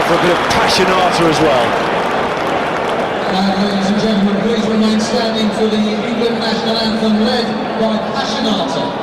allow for a bit of passionata as well. Ladies and gentlemen, please remain standing for the England national anthem led by Passionata.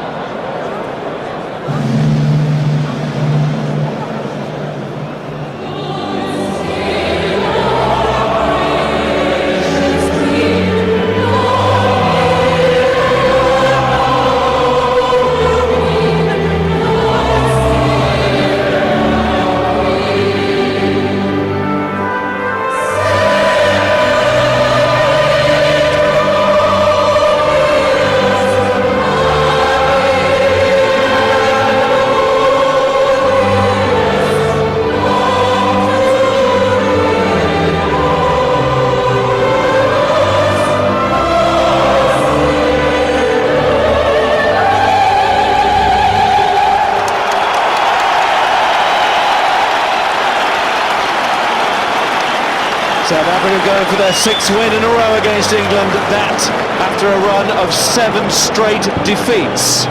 South Africa going for their 6th win in a row against England, that after a run of 7 straight defeats.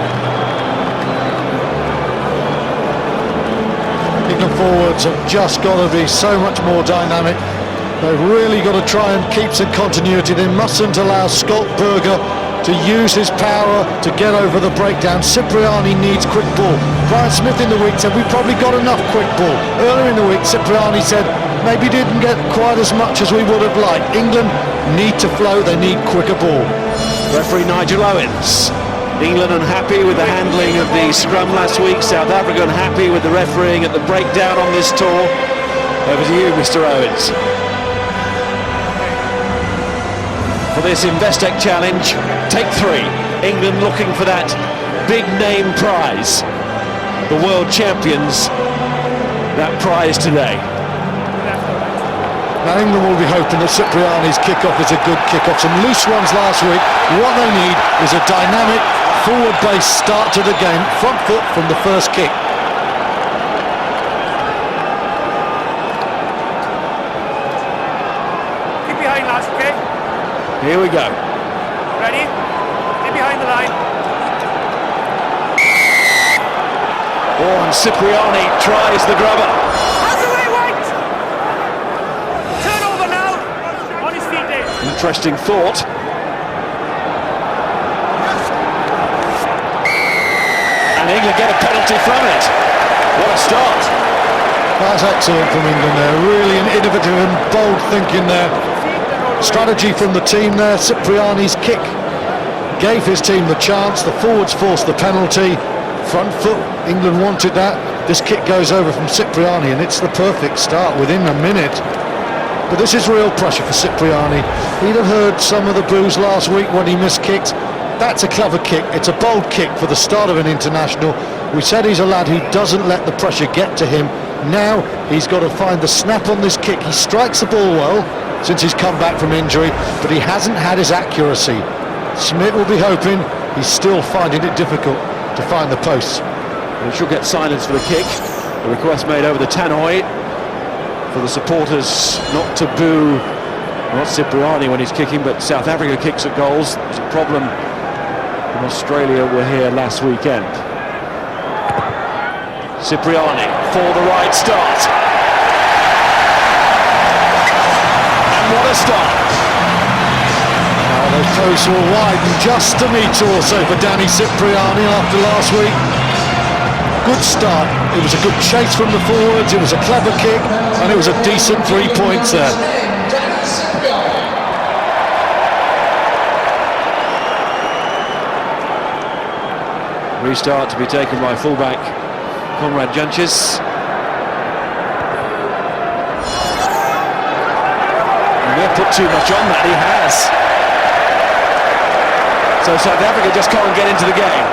England forwards have just got to be so much more dynamic. They've really got to try and keep some continuity. They mustn't allow Scott Burger to use his power to get over the breakdown. Cipriani needs quick ball. Brian Smith in the week said we've probably got enough quick ball. Earlier in the week, Cipriani said maybe didn't get quite as much as we would have liked. England need to flow, they need quicker ball. Referee Nigel Owens. England unhappy with the handling of the scrum last week. South Africa unhappy with the refereeing at the breakdown on this tour. Over to you, Mr. Owens. For this Investec Challenge, take 3. England looking for that big name prize. The world champions, that prize today. Now England will be hoping that Cipriani's kick-off is a good kick-off. Some loose ones last week. What they need is a dynamic, forward-based start to the game. Front foot from the first kick. Keep behind, lads, okay? Here we go. Ready? Get behind the line. Oh, and Cipriani tries the grubber. Hands away, White! Turn over now. On his feet, Dave. Interesting thought. And England get a penalty from it. What a start. That's excellent from England there. Really an innovative and bold thinking there. Strategy from the team there. Cipriani's kick gave his team the chance. The forwards forced the penalty. Front foot, England wanted that. This kick goes over from Cipriani and it's the perfect start within a minute. But this is real pressure for Cipriani. He'd have heard some of the boos last week when he missed kicks. That's a clever kick. It's a bold kick for the start of an international. We said he's a lad who doesn't let the pressure get to him. Now he's got to find the snap on this kick. He strikes the ball well since he's come back from injury, but he hasn't had his accuracy. Smith will be hoping. He's still finding it difficult to find the posts. We should get silence for the kick. The request made over the tannoy for the supporters not to boo not Cipriani when he's kicking, but South Africa kicks at goals. There's a problem in Australia. Were here last weekend. Cipriani for the right start. And what a start. Those posts will widen just a metre or so for Danny Cipriani after last week. Good start. It was a good chase from the forwards, it was a clever kick, and it was a decent 3 points there. Restart to be taken by fullback Conrad Junches. He may have put too much on that, he has. So South Africa just can't get into the game.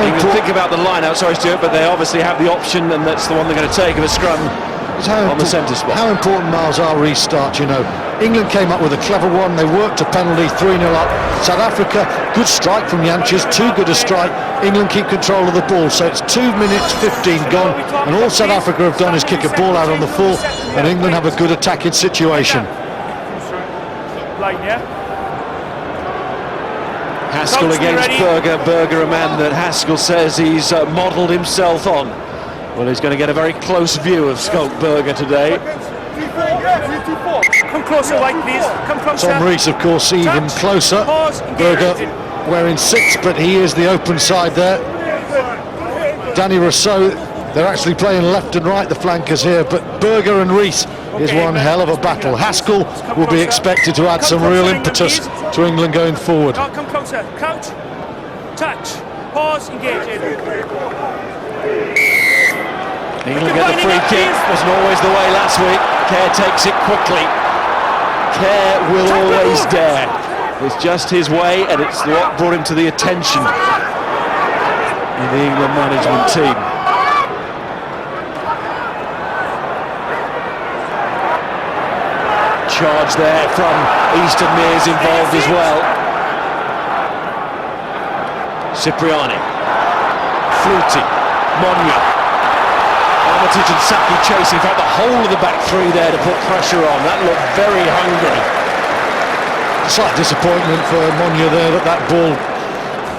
You can think about the line-out, sorry Stuart, but they obviously have the option, and that's the one they're going to take of a scrum on the centre spot. How important, Miles, are restarts, you know. England came up with a clever one, they worked a penalty, 3-0 up. South Africa, good strike from Janches, too good a strike. England keep control of the ball, so it's 2 minutes 15 gone, and all South Africa have done is kick a ball out on the full, and England have a good attacking situation. Line, yeah? Haskell against Burger. Burger, a man that Haskell says he's modelled himself on Well, he's going to get a very close view of Skulkberger today. Come closer, White, please. Come closer. Tom Rees, of course, even closer. Pause, engage. Berger wearing 6, but he is the open side there. Danny Rousseau, they're actually playing left and right, the flankers here, but Berger and Rees is one hell of a battle. Haskell will be expected to add some real impetus to England going forward. Come closer. Crouch. Touch. Pause, engage. England get the free kick. Wasn't always the way last week. Kerr takes it quickly. Kerr will always dare. It's just his way, and it's what brought him to the attention of the England management team. Charge there from Easton Mears involved as well. Cipriani, Flutie, Monya, Armitage and Saki chasing. In fact, the whole of the back three there to put pressure on. That looked very hungry. Slight disappointment for Monya there that ball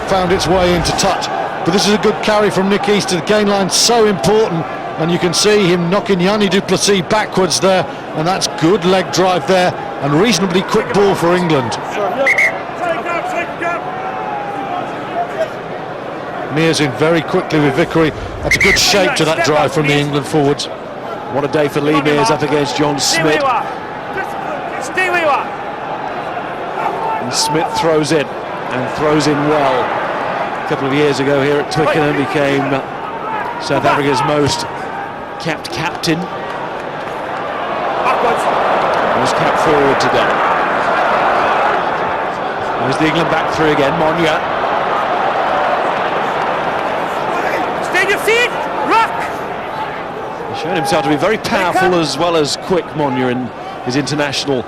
found its way into touch. But this is a good carry from Nick Easton. The gain line's so important, and you can see him knocking Yanni du Plessis backwards there, and that's good leg drive there, and reasonably quick ball for England. Mears in very quickly with Vickery. That's a good shape to that drive from the England forwards. What a day for Lee Mears up against John Smith. Stay where you are. And Smith throws in, and throws in well. A couple of years ago here at Twickenham, became South Africa's most capped captain. Backwards. Was capped forward today. There's the England back three again. Monya. Stay on your feet. Rock. He's shown himself to be very powerful as well as quick, Monya, in his international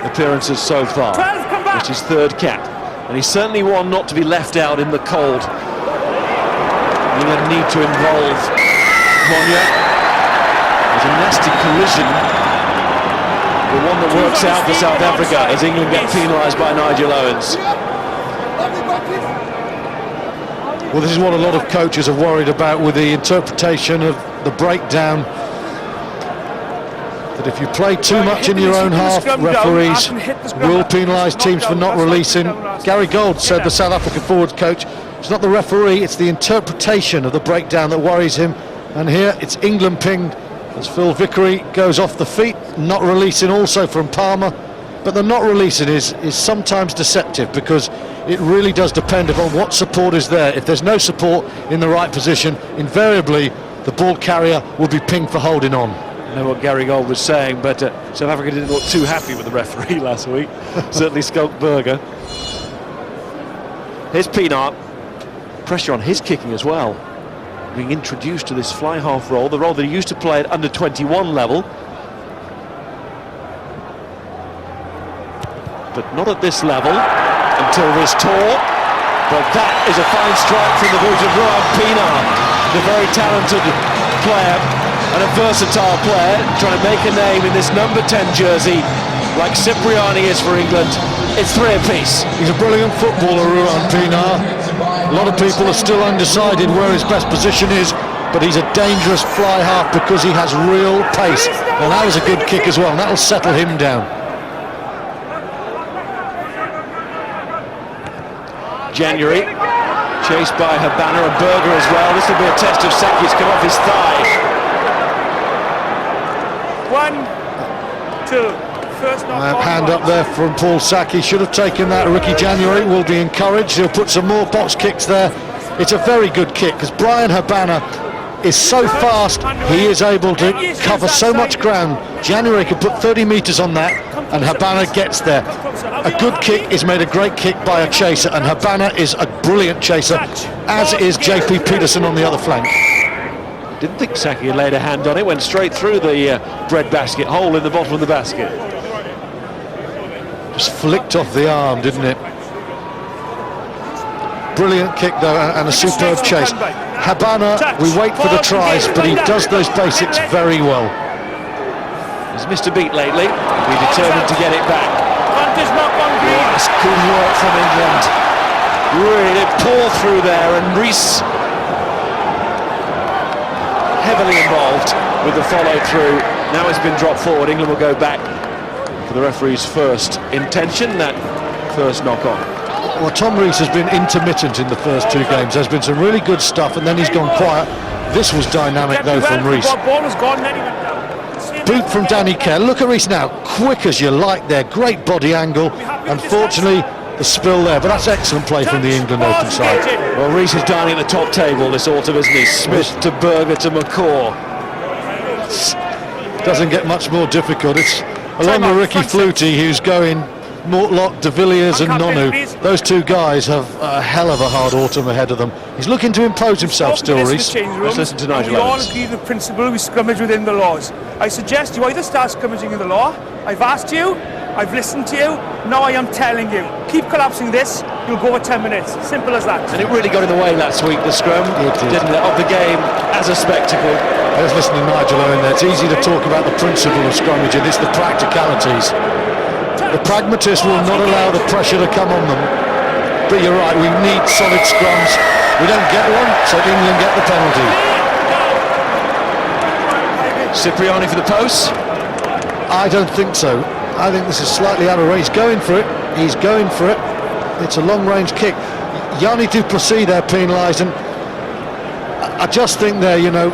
appearances so far. 12, come back. It's his third cap. And he's certainly one not to be left out in the cold. England need to involve Monya. There's a nasty collision. The one that works out for South Africa as England get penalised by Nigel Owens. Well, this is what a lot of coaches are worried about with the interpretation of the breakdown. That if you play too much in your own half, referees will penalise teams for not releasing. Gary Gold said, the South African forwards coach, it's not the referee, it's the interpretation of the breakdown that worries him. And here it's England pinged as Phil Vickery goes off the feet, not releasing also from Palmer. But the not releasing is sometimes deceptive, because it really does depend upon what support is there. If there's no support in the right position, invariably the ball carrier will be pinged for holding on. I know what Gary Gold was saying, but South Africa didn't look too happy with the referee last week. Certainly Skulkberger. Here's Pienaar. Pressure on his kicking as well. Being introduced to this fly half role, the role that he used to play at under 21 level. But not at this level until this tour. But that is a fine strike from the boot of Rohan Pienaar, the very talented player and a versatile player, trying to make a name in this number 10 jersey, like Cipriani is for England. It's three apiece. He's a brilliant footballer, Rohan Pienaar. A lot of people are still undecided where his best position is, but he's a dangerous fly half because he has real pace. And that was a good kick as well, and that'll settle him down. January, chased by Habana and Berger as well. This will be a test of Saki's come off his thigh. 1, 2. First Hand up there from Paul Saki. Should have taken that. Ricky January will be encouraged. He'll put some more box kicks there. It's a very good kick because Brian Habana is so fast. He is able to cover so much ground. January can put 30 metres on that, and Habana gets there. A good kick is made a great kick by a chaser, and Habana is a brilliant chaser, as is JP Peterson on the other flank. Didn't think Saki had laid a hand on it. Went straight through the bread basket, hole in the bottom of the basket. Just flicked off the arm, didn't it? Brilliant kick though, and a superb chase. Habana, we wait for the tries, but he does those basics very well. He's missed a beat lately. He'll be determined to get it back. That's good work from England. Really pour through there, and Rees heavily involved with the follow-through. Now it's been dropped forward. England will go back for the referee's first intention, that first knock-on. Well, Tom Rees has been intermittent in the first two games. There's been some really good stuff, and then he's gone quiet. This was dynamic, though, from Rees. Ball was gone, then he went down. Boot from Danny Kerr. Look at Rees now, quick as you like there. Great body angle. Unfortunately, the spill there, but that's excellent play from the England open side. Well, Rees is dining at the top table this autumn, isn't he? Smith to Berger to McCaw. Doesn't get much more difficult. It's along with Ricky Flutie, who's going Mortlock, De Villiers and Nonu. Those two guys have a hell of a hard autumn ahead of them. He's looking to impose himself still, Rees. Let's listen to Nigel We all Owens. agree the principle we scrummage within the laws. I suggest you either start scrummaging in the law. I've asked you, I've listened to you, now I am telling you. Keep collapsing this, you'll go at 10 minutes. Simple as that. And it really got in the way last week, the scrum, didn't it, of the game as a spectacle. I was listening to Nigel Owen there. It's easy to talk about the principle of scrummaging, it's the practicalities. The pragmatists will not allow the pressure to come on them. But you're right, we need solid scrums. We don't get one, so England get the penalty. Cipriani for the post. I don't think so. I think this is slightly out of range. He's going for it. He's going for it. It's a long-range kick. Yanni Duplessis there penalised, and I just think there, you know,